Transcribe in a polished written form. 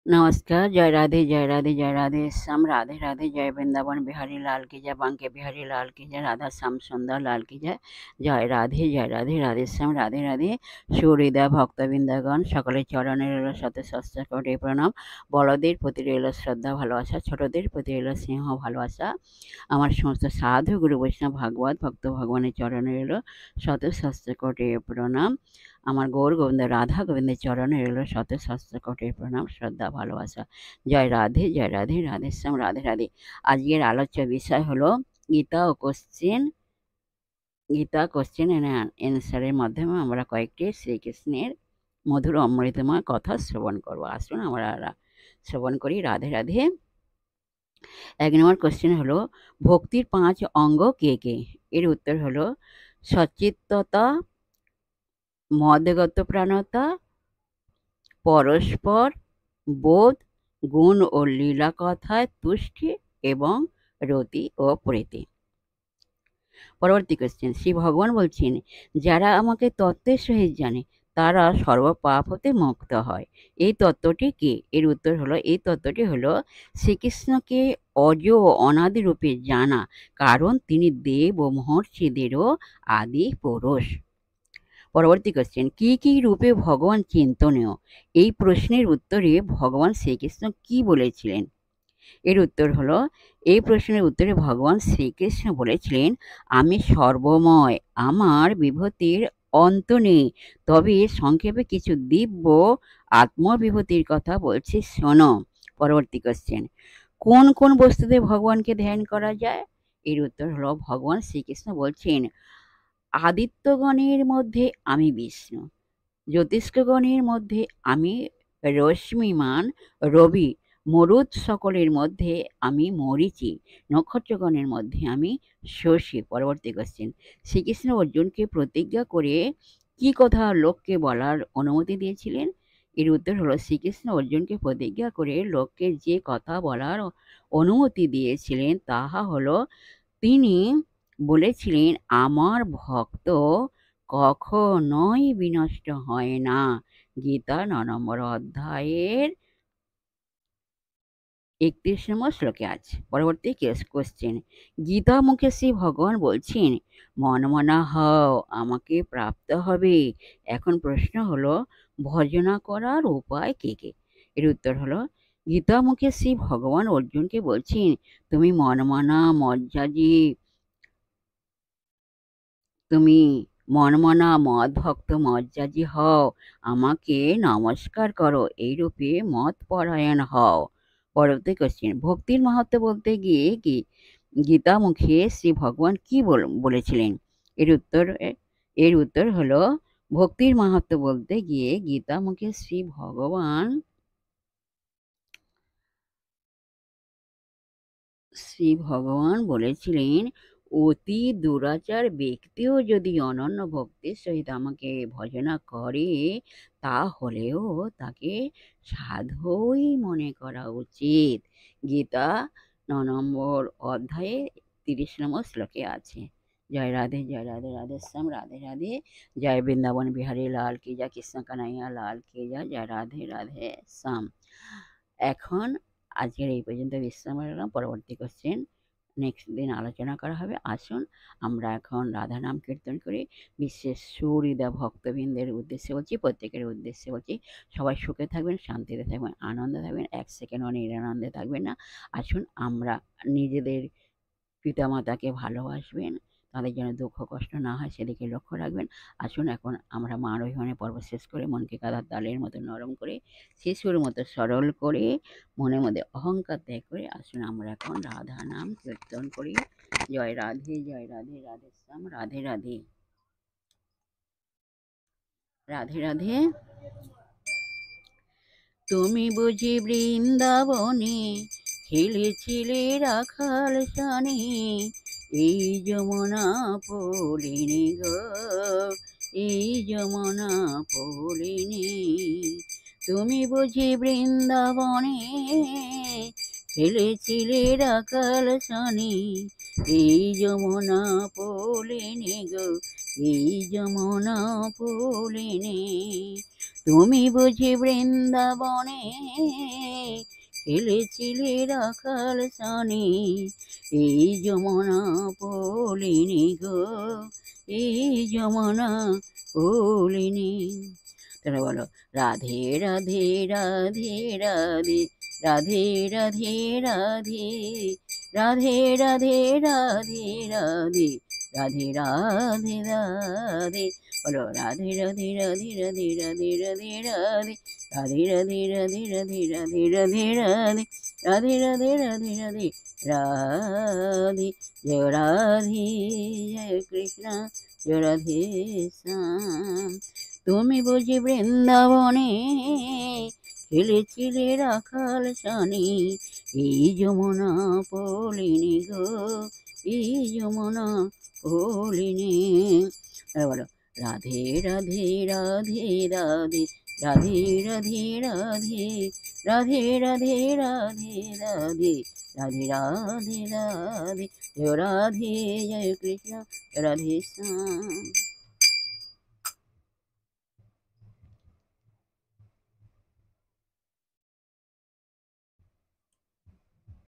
नमस्कार, जय राधे, जय राधे, जय राधे श्याम, राधे राधे, जय वृंदावन बिहारी लाल की जय, बांके बिहारी लाल की जय, राधा श्याम सुंदर लाल की जय, जय राधे, जय राधे, राधे श्याम, राधे राधे। সুহৃদয় ভক্তবৃন্দগণ, সকলের চরণে রইল শত সহস্র কোটি প্রণাম। বড়দের প্রতি রইল শ্রদ্ধা ভালোবাসা, ছোটদের প্রতি রইল স্নেহ ভালোবাসা। আমার সমস্ত সাধু গুরু বৈষ্ণব ভাগবত ভক্ত ভগবানের চরণে রইল শত সহস্র কোটি প্রণাম। আমার গৌর গোবিন্দ রাধা গোবিন্দের চরণে রইল শত সহস্র কোটি প্রণাম, শ্রদ্ধা ভালোবাসা। জয় রাধে, জয় রাধে, রাধে শ্যাম, রাধে রাধে। আজকের আলোচ্য বিষয় হলো গীতা ও কোশ্চেন অ্যান্ড অ্যান্সারের মাধ্যমে আমরা কয়েকটি শ্রীকৃষ্ণের মধুর অমৃতময় কথা শ্রবণ করব। আসুন আমরা শ্রবণ করি। রাধে রাধে। 1 নম্বর কোশ্চেন হলো, ভক্তির 5 অঙ্গ কে কে? এর উত্তর হলো সচিত্ততা, মদগত প্রাণতা, পরস্পর বোধ, গুণ ও লীলা কথায় তুষ্টি এবং রতি ও প্রীতি। পরবর্তী কোশ্চেন, শ্রী ভগবান বলছেন, যারা আমাকে তত্ত্বের সহিত জানে তারা সর্বপাপ হতে মুক্ত হয়। এই তত্ত্বটি কি? এর উত্তর হলো, এই তত্ত্বটি হলো শ্রীকৃষ্ণকে অজ ও অনাদি রূপে জানা, কারণ তিনি দেব ও মহর্ষিদেরও আদি পুরুষ। পরবর্তী কোশ্চেন, কি কি রূপে ভগবান চিন্তনীয়? এই প্রশ্নের উত্তরে ভগবান শ্রীকৃষ্ণ কি বলেছিলেন? এর উত্তর হলো, এই প্রশ্নের উত্তরে ভগবান শ্রীকৃষ্ণ বলেছিলেন, আমি সর্বময়, আমার বিভূতির অন্ত নেই। তবে সংক্ষেপে কিছু দিব্য আত্মবিভূতির কথা বলছি, শোনো। পরবর্তী কোশ্চেন, কোন কোন বস্তুতে ভগবানকে ধ্যান করা যায়? এর উত্তর হলো, ভগবান শ্রীকৃষ্ণ বলছেন, আদিত্যগণের মধ্যে আমি বিষ্ণু, জ্যোতিষ্কগণের মধ্যে আমি রশ্মিমান রবি, মরুৎ সকলের মধ্যে আমি মরীচি, নক্ষত্রগণের মধ্যে আমি শশী। পরবর্তী কোশ্চেন, শ্রীকৃষ্ণ অর্জুনকে প্রতিজ্ঞা করে কি কথা লোককে বলার অনুমতি দিয়েছিলেন? এর উত্তর হলো, শ্রীকৃষ্ণ অর্জুনকে প্রতিজ্ঞা করে লোককে যে কথা বলার অনুমতি দিয়েছিলেন তাহা হলো, তিনি বলেছিলেন, আমার ভক্ত কখনোই বিনষ্ট হয় না। গীতা 9 নম্বর অধ্যায়ের 31 নম্বর শ্লোকে আছে। পরবর্তী কোশ্চেন, গীতা মুখে শ্রী ভগবান বলছেন, মনমনা হও, আমাকে প্রাপ্ত হবে। এখন প্রশ্ন হলো, ভজনা করার উপায় কে কে? এর উত্তর হলো, গীতা মুখে শ্রী ভগবান অর্জুনকে বলছেন, তুমি মনমনা মজ্জাজি, তুমি মনমনা মদ ভক্ত মজ্জাজি হও, আমাকে নমস্কার করো, এইরূপে মত পরায়ণ হও। পরবর্তী কোশ্চেন, ভক্তির মাহাত্ম্য বলতে গিয়ে কি গীতা মুখে শ্রী ভগবান কি বলেছিলেন? এর উত্তর হলো, ভক্তির মাহাত্ম্য বলতে গিয়ে গীতা মুখে শ্রী ভগবান বলেছিলেন, অতি দুরাচার ব্যক্তিও যদি অনন্য ভক্তির সহিত আমাকে ভজনা করে তাহলেও তাকে সাধুই মনে করা উচিত। গীতা 9 নম্বর অধ্যায়ে 30 নম্বর শ্লোকে আছে। জয় রাধে, জয় রাধে, রাধে শ্যাম, রাধে রাধে। জয় বৃন্দাবন বিহারী লাল কি জয়, কৃষ্ণ কানাইয়া লাল কি জয়, জয় রাধে রাধে শ্যাম। এখন আজকের এই পর্যন্ত বিশ্রাম নিলাম। পরবর্তী কোশ্চেন নেক্সট দিন আলোচনা করা হবে। আসুন আমরা এখন রাধা নাম কীর্তন করি। বিশেষ সুহৃদয় ভক্তবৃন্দের উদ্দেশ্যে বলছি, প্রত্যেকের উদ্দেশ্যে বলছি, সবাই সুখে থাকবেন, শান্তিতে থাকবেন, আনন্দে থাকবেন, এক সেকেন্ডও নিরানন্দে থাকবেন না। আসুন আমরা নিজেদের পিতামাতাকে ভালোবাসবেন, তাদের যেন দুঃখ কষ্ট না হয় সেদিকে লক্ষ্য রাখবেন। আসুন এখন আমরা মা রহিমানের পর্ব শেষ করে মনকে কাদার তালের মতো নরম করে, শিশুর মতো সরল করে, মনের মধ্যে অহংকার ত্যাগ করে আসুন আমরা এখন রাধা নাম কীর্তন করি। জয় রাধে, জয় রাধে, রাধে শ্যাম, রাধে রাধে, রাধে রাধে। তুমি বুঝি বৃন্দাবনে খেলেছিলে রাখাল সানে, এই যমুনা পলিনি গো, এই যমুনা পলিনি। তুমি বুঝি বৃন্দাবনে খেলেছিলে রাখাল সানে, এই যমুনা পলিনি গো, এই যমুনা পলিনি। তুমি বুঝি বৃন্দাবনে খেলেছিলে রাখাল সানি, এই যমুনা পলিনি গো, এই যমুনা পলিনি। তাহলে বলো, রাধে রাধে রাধে রাধে, রাধে রাধে রাধে, রাধে রাধে রাধে রাধে, রাধে রাধে রাধে। বলো, রাধে রাধে রাধে রাধে রাধে রাধে রাধে, রাধে রাধে রাধে রাধে রাধে রাধে রাধে, রাধে রাধে রাধে রাধে রাধে। জয় রাধে, জয় কৃষ্ণ, জয় রাধে শ্যাম। তুমি বুঝি বৃন্দাবনে খেলেছিলে রাখাল সানি, এই যমুনা পলিনি গো, এই যমুনা পলিনি। বলো, রাধে রাধে রাধে রাধে, রাধে রাধে রাধে, রাধে রাধে রাধে রাধে, রাধে রাধে রাধে। জয় রাধে, জয় কৃষ্ণ, জয় রাধে শ্যাম।